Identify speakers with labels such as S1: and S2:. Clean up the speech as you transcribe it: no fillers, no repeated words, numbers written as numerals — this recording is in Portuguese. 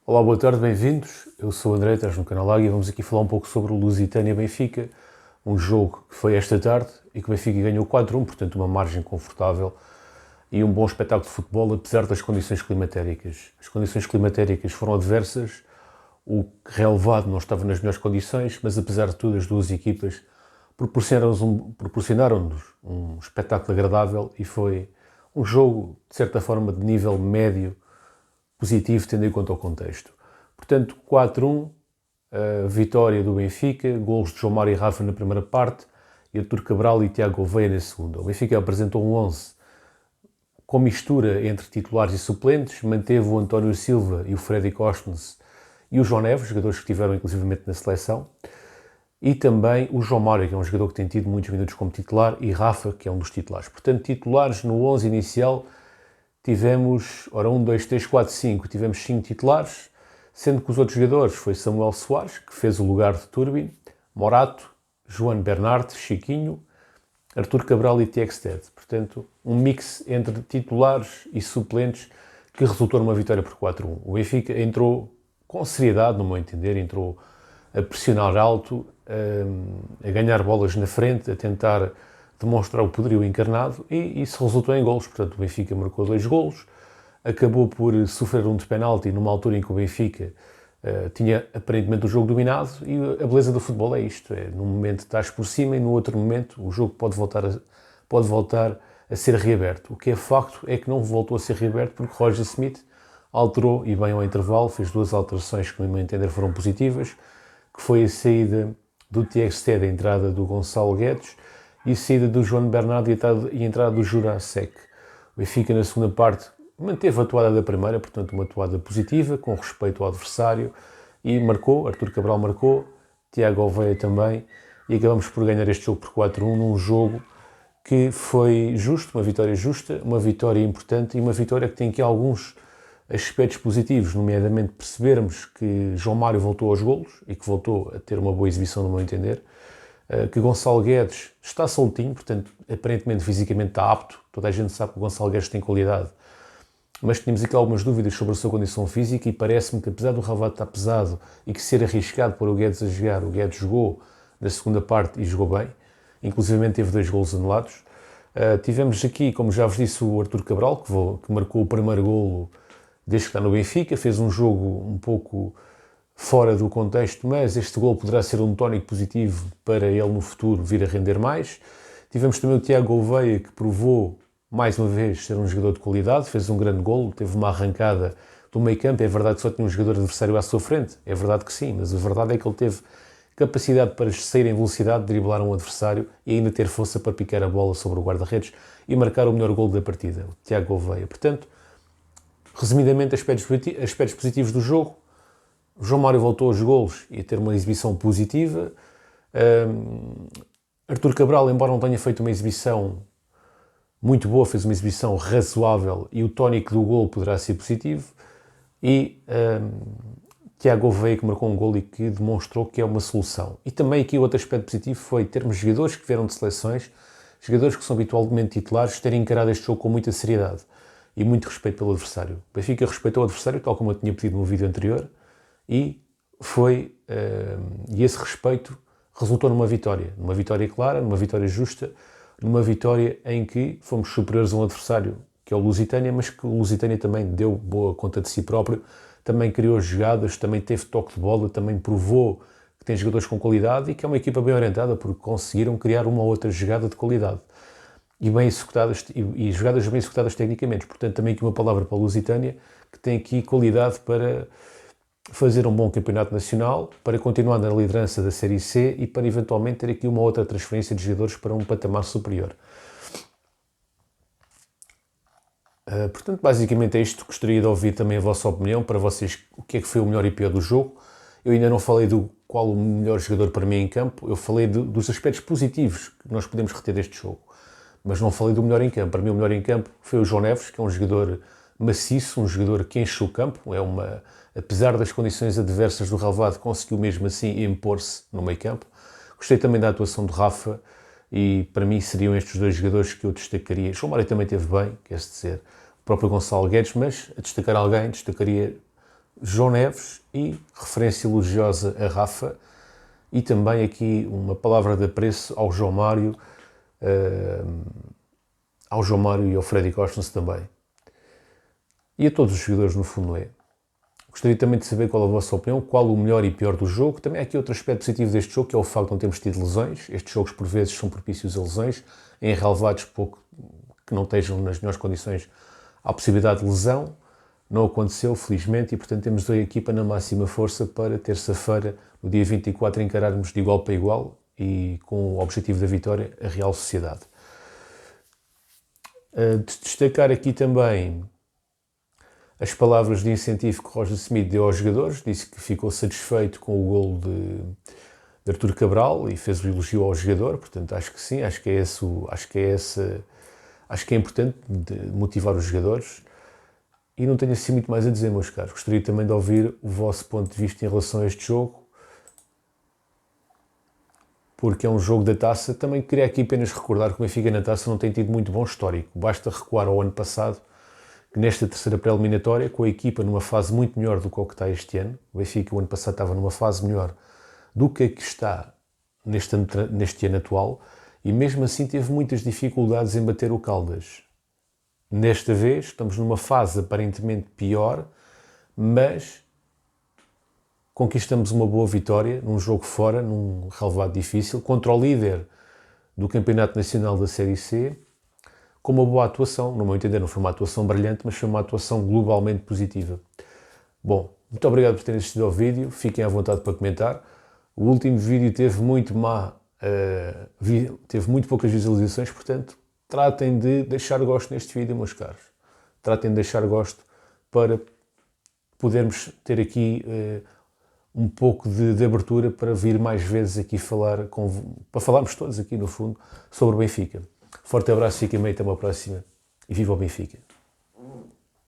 S1: Olá, boa tarde, bem-vindos. Eu sou o André, estás no canal Águia e vamos aqui falar um pouco sobre o Lusitânia-Benfica, um jogo que foi esta tarde e que o Benfica ganhou 4-1, portanto uma margem confortável e um bom espetáculo de futebol, apesar das condições climatéricas. As condições climatéricas foram adversas, o relevado não estava nas melhores condições, mas apesar de tudo as duas equipas proporcionaram-nos um espetáculo agradável e foi um jogo, de certa forma, de nível médio, positivo, tendo em conta o contexto. Portanto, 4-1, vitória do Benfica, golos de João Mário e Rafa na primeira parte, e Artur Cabral e Tiago Gouveia na segunda. O Benfica apresentou um 11 com mistura entre titulares e suplentes, manteve o António Silva e o Freddy Cosmos e o João Neves, jogadores que estiveram inclusivamente na seleção, e também o João Mário, que é um jogador que tem tido muitos minutos como titular, e Rafa, que é um dos titulares. Portanto, titulares no 11 inicial, tivemos, 1, 2, 3, 4, 5, tivemos 5 titulares, sendo que os outros jogadores foi Samuel Soares, que fez o lugar de Turbin, Morato, João Bernardo, Chiquinho, Artur Cabral e Tiago. Portanto, um mix entre titulares e suplentes que resultou numa vitória por 4-1. O Benfica entrou com seriedade, no meu entender, entrou a pressionar alto, a ganhar bolas na frente, a tentar demonstrar o poderio encarnado e isso resultou em golos. Portanto, o Benfica marcou 2 golos, acabou por sofrer um de penalti numa altura em que o Benfica tinha aparentemente o jogo dominado e a beleza do futebol é isto, num momento estás por cima e no outro momento o jogo pode voltar a ser reaberto. O que é facto é que não voltou a ser reaberto porque Roger Smith alterou e bem ao intervalo, fez 2 alterações que no meu entender foram positivas, que foi a saída do Tiago, a entrada do Gonçalo Guedes e a saída do João Bernardo e a entrada do Jurasek. O Benfica na segunda parte manteve a toada da primeira, portanto uma toada positiva, com respeito ao adversário, e marcou, Artur Cabral marcou, Tiago Gouveia também, e acabamos por ganhar este jogo por 4-1, num jogo que foi justo, uma vitória justa, uma vitória importante e uma vitória que tem aqui alguns aspectos positivos, nomeadamente percebermos que João Mário voltou aos golos e que voltou a ter uma boa exibição, no meu entender, que Gonçalo Guedes está soltinho, portanto, aparentemente fisicamente está apto, toda a gente sabe que o Gonçalo Guedes tem qualidade, mas tínhamos aqui algumas dúvidas sobre a sua condição física e parece-me que, apesar do Ravato estar pesado e que ser arriscado por o Guedes a jogar, o Guedes jogou na segunda parte e jogou bem, inclusive teve 2 golos anulados. Tivemos aqui, como já vos disse, o Artur Cabral, que marcou o primeiro golo desde que está no Benfica, fez um jogo um pouco fora do contexto, mas este golo poderá ser um tónico positivo para ele no futuro vir a render mais. Tivemos também o Tiago Gouveia, que provou mais uma vez ser um jogador de qualidade, fez um grande golo, teve uma arrancada do meio campo. É verdade que só tinha um jogador adversário à sua frente, é verdade que sim, mas a verdade é que ele teve capacidade para sair em velocidade, driblar um adversário e ainda ter força para picar a bola sobre o guarda-redes e marcar o melhor golo da partida, o Tiago Gouveia. Portanto, resumidamente, aspectos positivos do jogo. O João Mário voltou aos golos e a ter uma exibição positiva. Artur Cabral, embora não tenha feito uma exibição muito boa, fez uma exibição razoável e o tónico do golo poderá ser positivo. E Tiago Gouveia, que marcou um golo e que demonstrou que é uma solução. E também aqui outro aspecto positivo foi termos jogadores que vieram de seleções, jogadores que são habitualmente titulares, terem encarado este jogo com muita seriedade e muito respeito pelo adversário. O Benfica respeitou o adversário, tal como eu tinha pedido no vídeo anterior, e esse respeito resultou numa vitória clara, numa vitória justa, numa vitória em que fomos superiores a um adversário que é o Lusitânia, mas que o Lusitânia também deu boa conta de si próprio, também criou jogadas, também teve toque de bola, também provou que tem jogadores com qualidade e que é uma equipa bem orientada porque conseguiram criar uma ou outra jogada de qualidade e bem executadas, e jogadas bem executadas tecnicamente. Portanto, também aqui uma palavra para a Lusitânia, que tem aqui qualidade para fazer um bom campeonato nacional, para continuar na liderança da Série C e para eventualmente ter aqui uma outra transferência de jogadores para um patamar superior. Portanto, basicamente é isto. Gostaria de ouvir também a vossa opinião, para vocês, o que é que foi o melhor e pior do jogo. Eu ainda não falei do qual o melhor jogador para mim em campo, eu falei dos aspectos positivos que nós podemos reter deste jogo, mas não falei do melhor em campo. Para mim o melhor em campo foi o João Neves, que é um jogador maciço, um jogador que enche o campo, apesar das condições adversas do relevado, conseguiu mesmo assim impor-se no meio campo. Gostei também da atuação de Rafa e para mim seriam estes 2 jogadores que eu destacaria. João Mário também esteve bem, quer dizer, o próprio Gonçalo Guedes, mas a destacar alguém, destacaria João Neves e referência elogiosa a Rafa, e também aqui uma palavra de apreço ao João Mário, e ao Freddy Costens também. E a todos os jogadores, no fundo, é. Gostaria também de saber qual a vossa opinião, qual o melhor e pior do jogo. Também há aqui outro aspecto positivo deste jogo, que é o facto de não termos tido lesões. Estes jogos, por vezes, são propícios a lesões. Em relevados pouco que não estejam nas melhores condições, há possibilidade de lesão. Não aconteceu, felizmente, e portanto temos a equipa na máxima força para terça-feira, no dia 24, encararmos de igual para igual e com o objetivo da vitória, a Real Sociedade. Destacar aqui também as palavras de incentivo que Roger Smith deu aos jogadores. Disse que ficou satisfeito com o golo de Artur Cabral e fez o elogio ao jogador. Portanto, acho que sim, acho que é importante motivar os jogadores. E não tenho assim muito mais a dizer, meus caros. Gostaria também de ouvir o vosso ponto de vista em relação a este jogo, porque é um jogo da Taça. Também queria aqui apenas recordar que o Benfica na Taça não tem tido muito bom histórico. Basta recuar ao ano passado, que nesta terceira pré-eliminatória, com a equipa numa fase muito melhor do que o que está este ano, o Benfica o ano passado estava numa fase melhor do que a que está neste ano atual, e mesmo assim teve muitas dificuldades em bater o Caldas. Nesta vez estamos numa fase aparentemente pior, mas conquistamos uma boa vitória num jogo fora, num relevado difícil, contra o líder do Campeonato Nacional da Série C, com uma boa atuação. No meu entender, não foi uma atuação brilhante, mas foi uma atuação globalmente positiva. Bom, muito obrigado por terem assistido ao vídeo, fiquem à vontade para comentar. O último vídeo teve muito poucas visualizações, portanto, tratem de deixar gosto neste vídeo, meus caros. Tratem de deixar gosto para podermos ter aqui um pouco de abertura para vir mais vezes aqui para falarmos todos aqui, no fundo, sobre o Benfica. Forte abraço, fiquem bem, até uma próxima e viva o Benfica!